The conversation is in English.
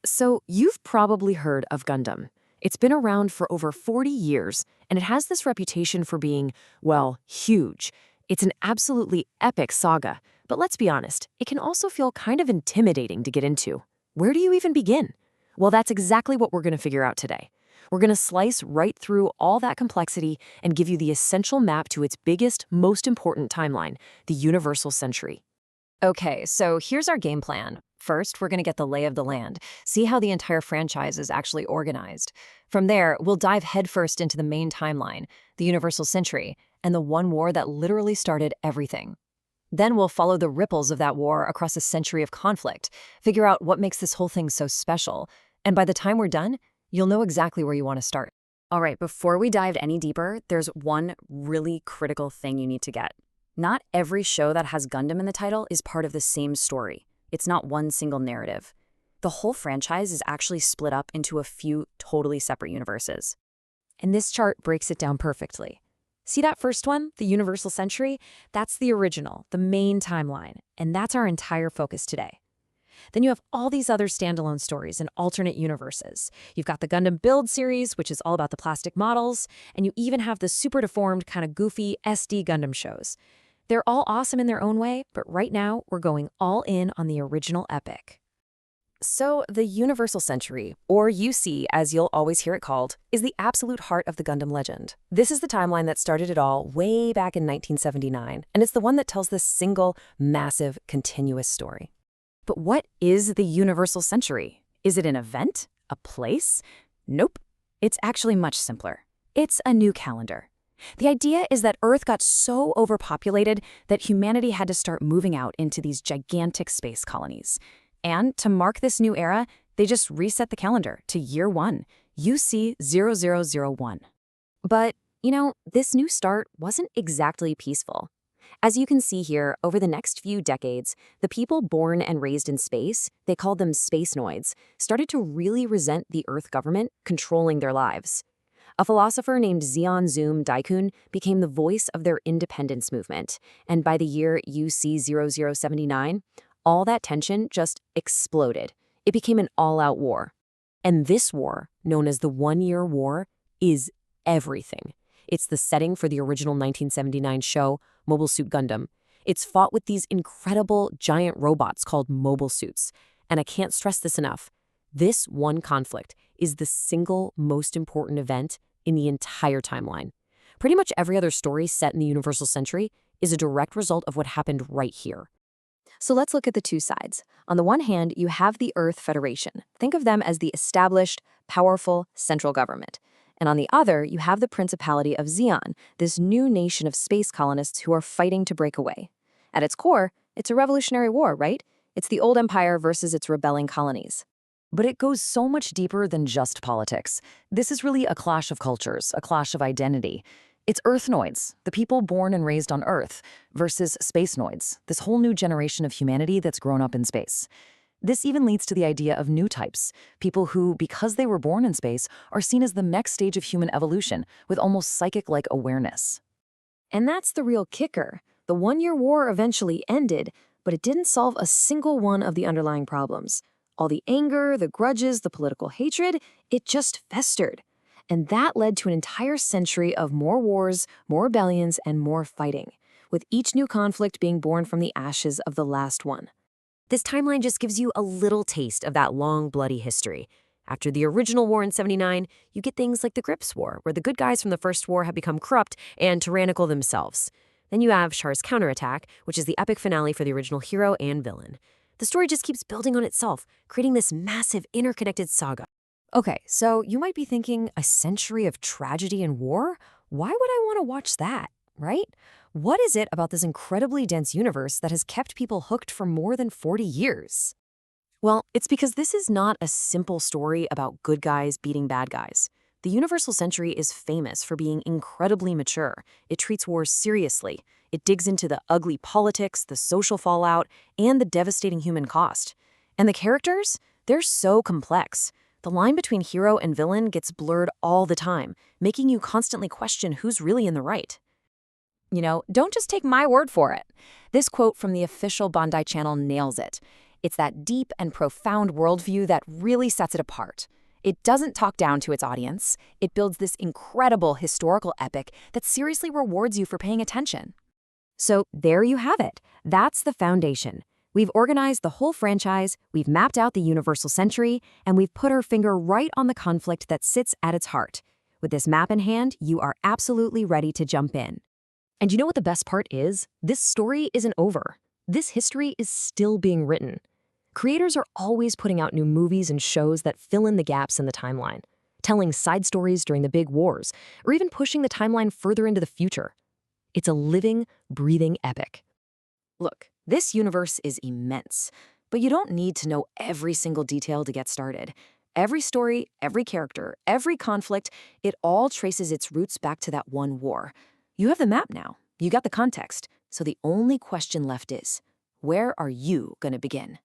So, you've probably heard of Gundam. It's been around for over 40 years, and it has this reputation for being, well, huge. It's an absolutely epic saga, but let's be honest, it can also feel kind of intimidating to get into. Where do you even begin? Well, that's exactly what we're going to figure out today. We're going to slice right through all that complexity and give you the essential map to its biggest, most important timeline, the Universal Century. Okay, so here's our game plan. First, we're going to get the lay of the land, see how the entire franchise is actually organized. From there, we'll dive headfirst into the main timeline, the Universal Century, and the one war that literally started everything. Then we'll follow the ripples of that war across a century of conflict, figure out what makes this whole thing so special, and by the time we're done, you'll know exactly where you want to start. All right, before we dive any deeper, there's one really critical thing you need to get. Not every show that has Gundam in the title is part of the same story. It's not one single narrative. The whole franchise is actually split up into a few totally separate universes. And this chart breaks it down perfectly. See that first one, the Universal Century? That's the original, the main timeline, and that's our entire focus today. Then you have all these other standalone stories and alternate universes. You've got the Gundam Build series, which is all about the plastic models, and you even have the super deformed, kind of goofy SD Gundam shows. They're all awesome in their own way, but right now we're going all in on the original epic. So the Universal Century, or UC as you'll always hear it called, is the absolute heart of the Gundam legend. This is the timeline that started it all way back in 1979, and it's the one that tells this single, massive, continuous story. But what is the Universal Century? Is it an event? A place? Nope. It's actually much simpler. It's a new calendar. The idea is that Earth got so overpopulated that humanity had to start moving out into these gigantic space colonies. And to mark this new era, they just reset the calendar to year 1, UC 0001. But, this new start wasn't exactly peaceful. As you can see here, over the next few decades, the people born and raised in space, they called them spacenoids, started to really resent the Earth government controlling their lives. A philosopher named Zeon Zoom Daikun became the voice of their independence movement, and by the year UC 0079, all that tension just exploded. It became an all-out war. And this war, known as the One-Year War, is everything. It's the setting for the original 1979 show, Mobile Suit Gundam. It's fought with these incredible giant robots called mobile suits. And I can't stress this enough. This one conflict is the single most important event in the entire timeline. Pretty much every other story set in the Universal Century is a direct result of what happened right here. So let's look at the two sides. On the one hand, you have the Earth Federation. Think of them as the established, powerful central government. And on the other, you have the Principality of Zeon, this new nation of space colonists who are fighting to break away. At its core, it's a revolutionary war, right? It's the old empire versus its rebelling colonies. But it goes so much deeper than just politics. This is really a clash of cultures, a clash of identity. It's Earthnoids, the people born and raised on Earth, versus Spacenoids, this whole new generation of humanity that's grown up in space. This even leads to the idea of new types, people who, because they were born in space, are seen as the next stage of human evolution, with almost psychic-like awareness. And that's the real kicker. The One-Year War eventually ended, but it didn't solve a single one of the underlying problems. All the anger, the grudges, the political hatred, it just festered. And that led to an entire century of more wars, more rebellions, and more fighting, with each new conflict being born from the ashes of the last one. This timeline just gives you a little taste of that long, bloody history. After the original war in 79, you get things like the Grips War, where the good guys from the first war have become corrupt and tyrannical themselves. Then you have Char's counterattack, which is the epic finale for the original hero and villain. The story just keeps building on itself, creating this massive, interconnected saga. Okay, so you might be thinking, a century of tragedy and war? Why would I want to watch that, right? What is it about this incredibly dense universe that has kept people hooked for more than 40 years? Well, it's because this is not a simple story about good guys beating bad guys. The Universal Century is famous for being incredibly mature. It treats wars seriously. It digs into the ugly politics, the social fallout, and the devastating human cost. And the characters? They're so complex. The line between hero and villain gets blurred all the time, making you constantly question who's really in the right. Don't just take my word for it. This quote from the official Bandai channel nails it. It's that deep and profound worldview that really sets it apart. It doesn't talk down to its audience. It builds this incredible historical epic that seriously rewards you for paying attention. So there you have it. That's the foundation. We've organized the whole franchise, we've mapped out the Universal Century, and we've put our finger right on the conflict that sits at its heart. With this map in hand, you are absolutely ready to jump in. And you know what the best part is? This story isn't over. This history is still being written. Creators are always putting out new movies and shows that fill in the gaps in the timeline, telling side stories during the big wars, or even pushing the timeline further into the future. It's a living, breathing epic. Look, this universe is immense, but you don't need to know every single detail to get started. Every story, every character, every conflict, it all traces its roots back to that one war. You have the map now. You got the context. So the only question left is, where are you going to begin?